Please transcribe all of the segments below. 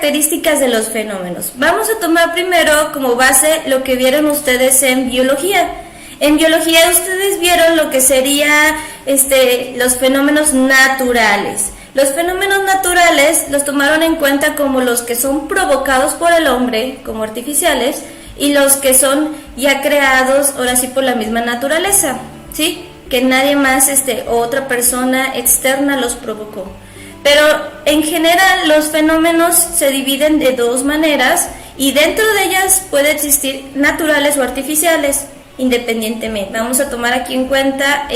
características de los fenómenos. Vamos a tomar primero como base lo que vieron ustedes en biología. En biología ustedes vieron lo que sería los fenómenos naturales. Los fenómenos naturales los tomaron en cuenta como los que son provocados por el hombre, como artificiales, y los que son ya creados, ahora sí, por la misma naturaleza, ¿sí? Que nadie más o otra persona externa los provocó. Pero en general los fenómenos se dividen de dos maneras y dentro de ellas puede existir naturales o artificiales, independientemente. Vamos a tomar aquí en cuenta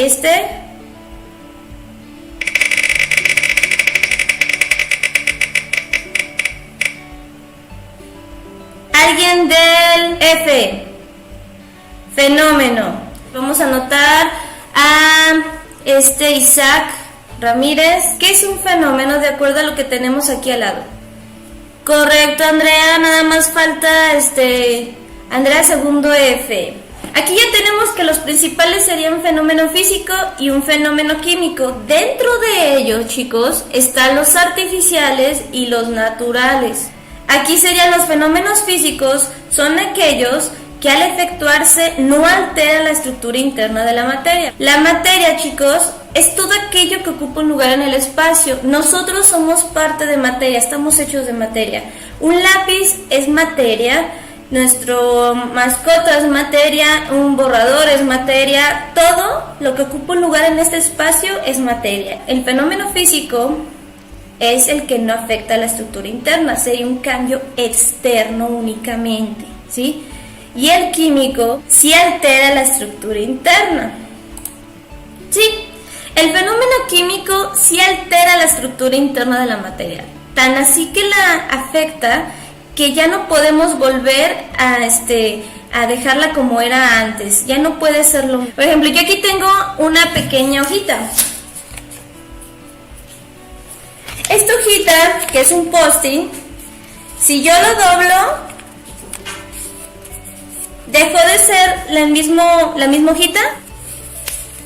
alguien del F, fenómeno. Vamos a anotar a Isaac Ramírez. ¿Qué es un fenómeno de acuerdo a lo que tenemos aquí al lado? Correcto, Andrea, nada más falta Andrea segundo F. Aquí ya tenemos que los principales serían un fenómeno físico y un fenómeno químico. Dentro de ellos, chicos, están los artificiales y los naturales. Aquí serían los fenómenos físicos, son aquellos que al efectuarse no altera la estructura interna de la materia. La materia, chicos, es todo aquello que ocupa un lugar en el espacio. Nosotros somos parte de materia, estamos hechos de materia. Un lápiz es materia, nuestro mascota es materia, un borrador es materia, todo lo que ocupa un lugar en este espacio es materia. El fenómeno físico es el que no afecta a la estructura interna, sería un cambio externo únicamente, ¿sí? Y el químico sí altera la estructura interna. Sí, el fenómeno químico sí altera la estructura interna de la materia, tan así que la afecta que ya no podemos volver a dejarla como era antes, ya no puede serlo. Por ejemplo, yo aquí tengo una pequeña hojita. Esta hojita, que es un post-it, si yo lo doblo, ¿dejó de ser la misma hojita?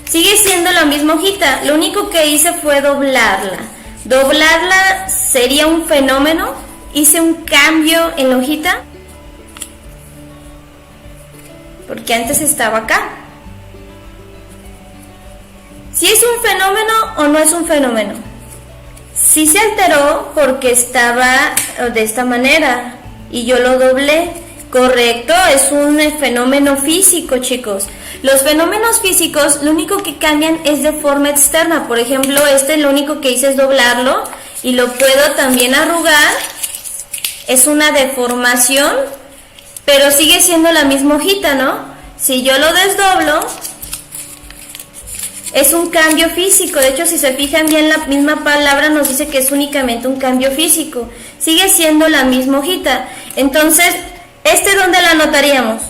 Sigue siendo la misma hojita, lo único que hice fue doblarla. Doblarla sería un fenómeno, hice un cambio en la hojita, porque antes estaba acá. ¿Si es un fenómeno o no es un fenómeno? Sí se alteró porque estaba de esta manera y yo lo doblé. Correcto, es un fenómeno físico, chicos. Los fenómenos físicos lo único que cambian es de forma externa. Por ejemplo, lo único que hice es doblarlo y lo puedo también arrugar. Es una deformación, pero sigue siendo la misma hojita, ¿no? Si yo lo desdoblo, es un cambio físico. De hecho, si se fijan bien, la misma palabra nos dice que es únicamente un cambio físico. Sigue siendo la misma hojita. Entonces, ¿dónde la anotaríamos?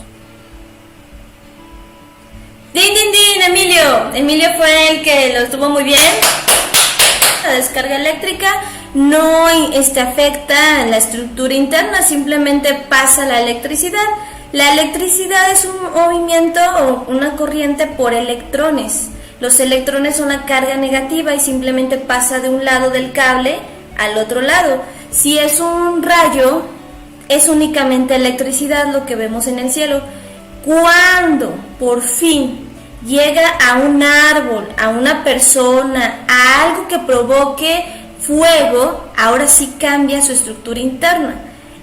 ¡Din, din, din! Emilio. Emilio fue el que lo estuvo muy bien. La descarga eléctrica no afecta la estructura interna, simplemente pasa la electricidad. La electricidad es un movimiento o una corriente por electrones. Los electrones son una carga negativa y simplemente pasa de un lado del cable al otro lado. Si es un rayo, es únicamente electricidad lo que vemos en el cielo. Cuando por fin llega a un árbol, a una persona, a algo que provoque fuego, ahora sí cambia su estructura interna.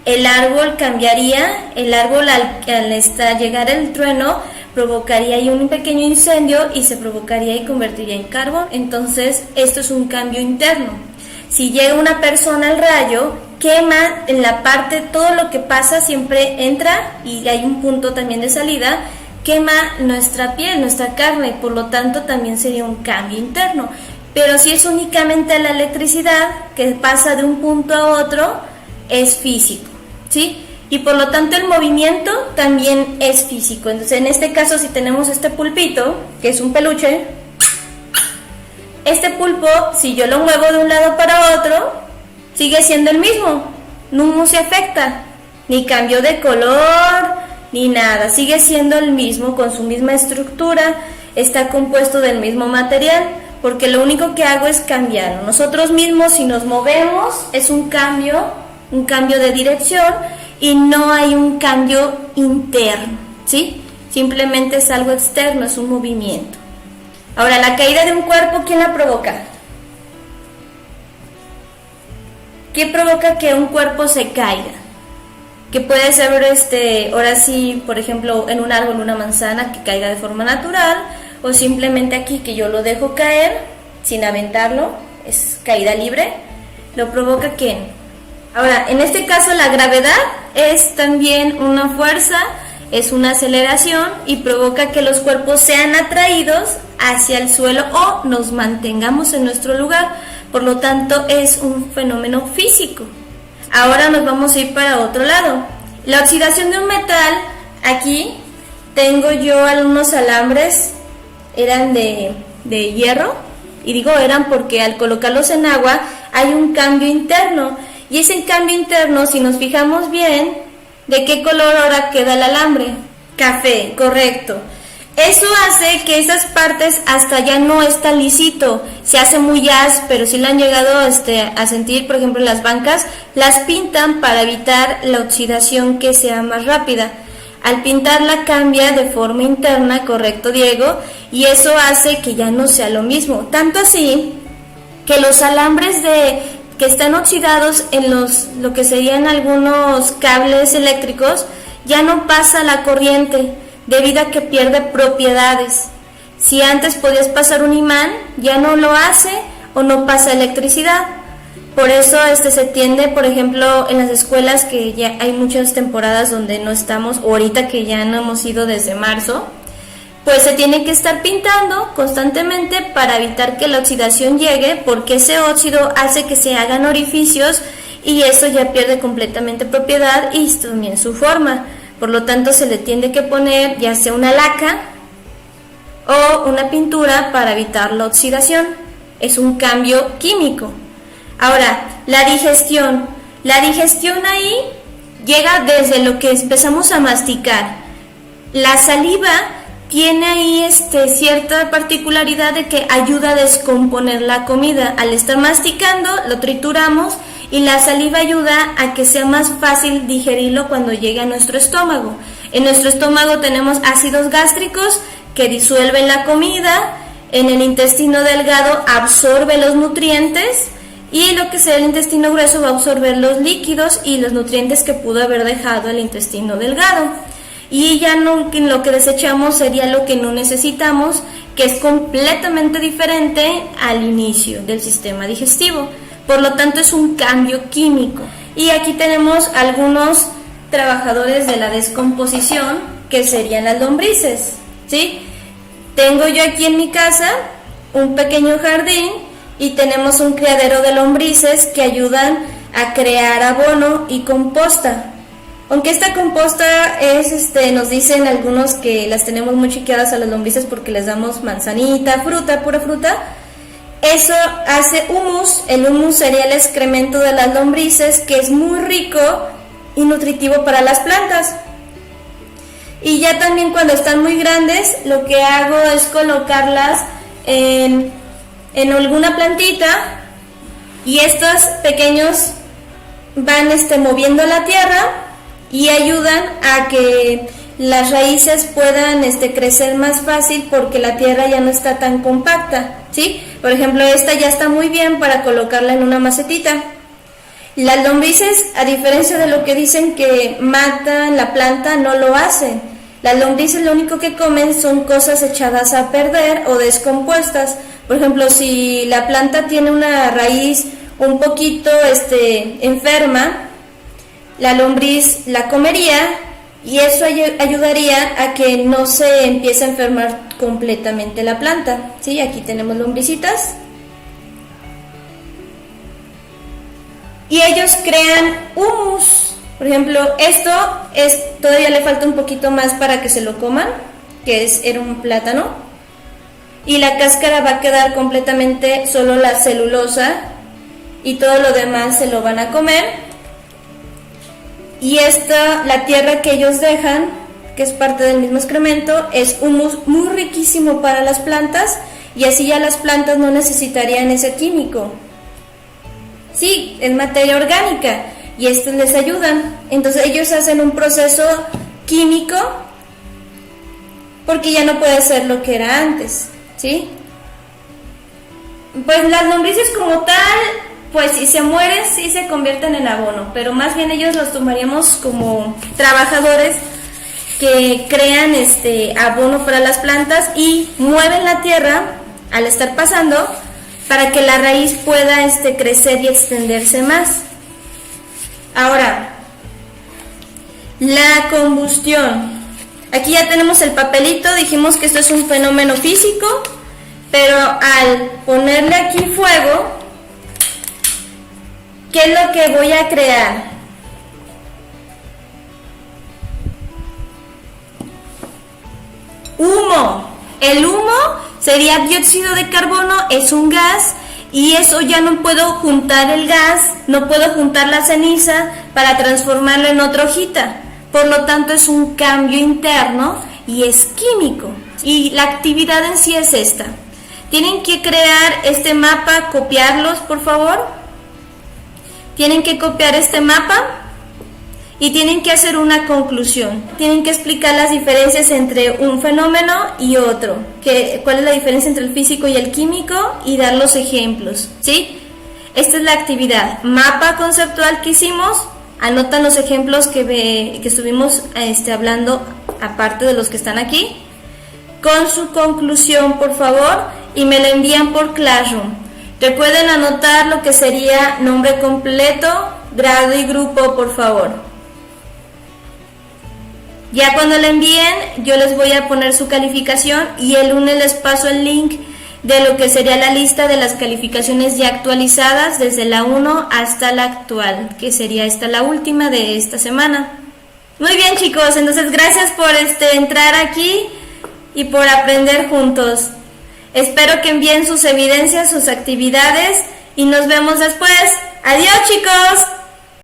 El árbol cambiaría, al llegar el trueno, provocaría ahí un pequeño incendio y se provocaría y convertiría en carbón. Entonces, esto es un cambio interno. Si llega una persona al rayo, quema en la parte, todo lo que pasa siempre entra y hay un punto también de salida, quema nuestra piel, nuestra carne, por lo tanto también sería un cambio interno. Pero si es únicamente la electricidad que pasa de un punto a otro, es físico, ¿sí? Y por lo tanto el movimiento también es físico. Entonces en este caso, si tenemos este pulpito, que es un peluche, este pulpo, si yo lo muevo de un lado para otro, sigue siendo el mismo, no se afecta, ni cambió de color, ni nada, sigue siendo el mismo, con su misma estructura, está compuesto del mismo material, porque lo único que hago es cambiarlo. Nosotros mismos, si nos movemos, es un cambio un cambio de dirección y no hay un cambio interno, ¿sí? Simplemente es algo externo, es un movimiento. Ahora, la caída de un cuerpo, ¿quién la provoca? ¿Qué provoca que un cuerpo se caiga? Que puede ser, ahora sí, por ejemplo, en un árbol, una manzana que caiga de forma natural, o simplemente aquí que yo lo dejo caer sin aventarlo, es caída libre. ¿Lo provoca quién? Ahora, en este caso la gravedad es también una fuerza, es una aceleración y provoca que los cuerpos sean atraídos hacia el suelo o nos mantengamos en nuestro lugar. Por lo tanto, es un fenómeno físico. Ahora nos vamos a ir para otro lado. La oxidación de un metal, aquí tengo yo algunos alambres, eran de hierro, y digo eran porque al colocarlos en agua hay un cambio interno, y ese cambio interno, si nos fijamos bien, ¿de qué color ahora queda el alambre? Café, correcto. Eso hace que esas partes hasta ya no está lisito, se hace muy áspero. Si lo han llegado a sentir, por ejemplo, en las bancas, las pintan para evitar la oxidación que sea más rápida. Al pintarla cambia de forma interna, correcto Diego, y eso hace que ya no sea lo mismo. Tanto así que los alambres que están oxidados en lo que serían algunos cables eléctricos, ya no pasa la corriente, debido a que pierde propiedades. Si antes podías pasar un imán, ya no lo hace o no pasa electricidad. Por eso se tiende, por ejemplo, en las escuelas, que ya hay muchas temporadas donde no estamos, o ahorita que ya no hemos ido desde marzo, pues se tiene que estar pintando constantemente para evitar que la oxidación llegue, porque ese óxido hace que se hagan orificios y eso ya pierde completamente propiedad y también su forma. Por lo tanto, se le tiende que poner ya sea una laca o una pintura para evitar la oxidación. Es un cambio químico. Ahora, la digestión. La digestión ahí llega desde lo que empezamos a masticar. La saliva tiene ahí cierta particularidad de que ayuda a descomponer la comida. Al estar masticando, lo trituramos y la saliva ayuda a que sea más fácil digerirlo cuando llegue a nuestro estómago. En nuestro estómago tenemos ácidos gástricos que disuelven la comida, en el intestino delgado absorbe los nutrientes y lo que sea el intestino grueso va a absorber los líquidos y los nutrientes que pudo haber dejado el intestino delgado. Y ya no, lo que desechamos sería lo que no necesitamos, que es completamente diferente al inicio del sistema digestivo. Por lo tanto, es un cambio químico. Y aquí tenemos algunos trabajadores de la descomposición, que serían las lombrices, ¿sí? Tengo yo aquí en mi casa un pequeño jardín y tenemos un criadero de lombrices que ayudan a crear abono y composta. Aunque esta composta es, nos dicen algunos que las tenemos muy chiqueadas a las lombrices porque les damos manzanita, fruta, pura fruta. Eso hace humus. El humus sería el excremento de las lombrices, que es muy rico y nutritivo para las plantas. Y ya también cuando están muy grandes, lo que hago es colocarlas en alguna plantita y estos pequeños van moviendo la tierra y ayudan a que las raíces puedan crecer más fácil porque la tierra ya no está tan compacta, ¿sí? Por ejemplo, esta ya está muy bien para colocarla en una macetita. Las lombrices, a diferencia de lo que dicen que matan la planta, no lo hacen. Las lombrices lo único que comen son cosas echadas a perder o descompuestas. Por ejemplo, si la planta tiene una raíz un poquito enferma, la lombriz la comería y eso ayudaría a que no se empiece a enfermar completamente la planta, ¿sí? Aquí tenemos lombricitas. Y ellos crean humus. Por ejemplo, esto todavía le falta un poquito más para que se lo coman, que era un plátano. Y la cáscara va a quedar completamente solo la celulosa y todo lo demás se lo van a comer. Y la tierra que ellos dejan, que es parte del mismo excremento, es humus muy riquísimo para las plantas y así ya las plantas no necesitarían ese químico. Sí, es materia orgánica y estos les ayudan. Entonces ellos hacen un proceso químico porque ya no puede ser lo que era antes, ¿sí? Pues las lombrices como tal, pues si se mueren sí se convierten en abono, pero más bien ellos los tomaríamos como trabajadores que crean abono para las plantas y mueven la tierra al estar pasando para que la raíz pueda crecer y extenderse más. Ahora, la combustión. Aquí ya tenemos el papelito, dijimos que esto es un fenómeno físico, pero al ponerle aquí fuego, ¿qué es lo que voy a crear? Humo. El humo sería dióxido de carbono, es un gas, y eso ya no puedo juntar el gas, no puedo juntar la ceniza para transformarlo en otra hojita. Por lo tanto es un cambio interno y es químico. Y la actividad en sí es esta. Tienen que crear este mapa, copiarlos por favor. Tienen que copiar este mapa y tienen que hacer una conclusión. Tienen que explicar las diferencias entre un fenómeno y otro. ¿Cuál es la diferencia entre el físico y el químico? Y dar los ejemplos, ¿sí? Esta es la actividad. Mapa conceptual que hicimos. Anotan los ejemplos que estuvimos hablando, aparte de los que están aquí, con su conclusión por favor, y me la envían por Classroom. Recuerden anotar lo que sería nombre completo, grado y grupo por favor. Ya cuando la envíen yo les voy a poner su calificación y el lunes les paso el link de lo que sería la lista de las calificaciones ya actualizadas desde la 1 hasta la actual, que sería esta la última de esta semana. Muy bien chicos, entonces gracias por entrar aquí y por aprender juntos. Espero que envíen sus evidencias, sus actividades y nos vemos después. Adiós chicos.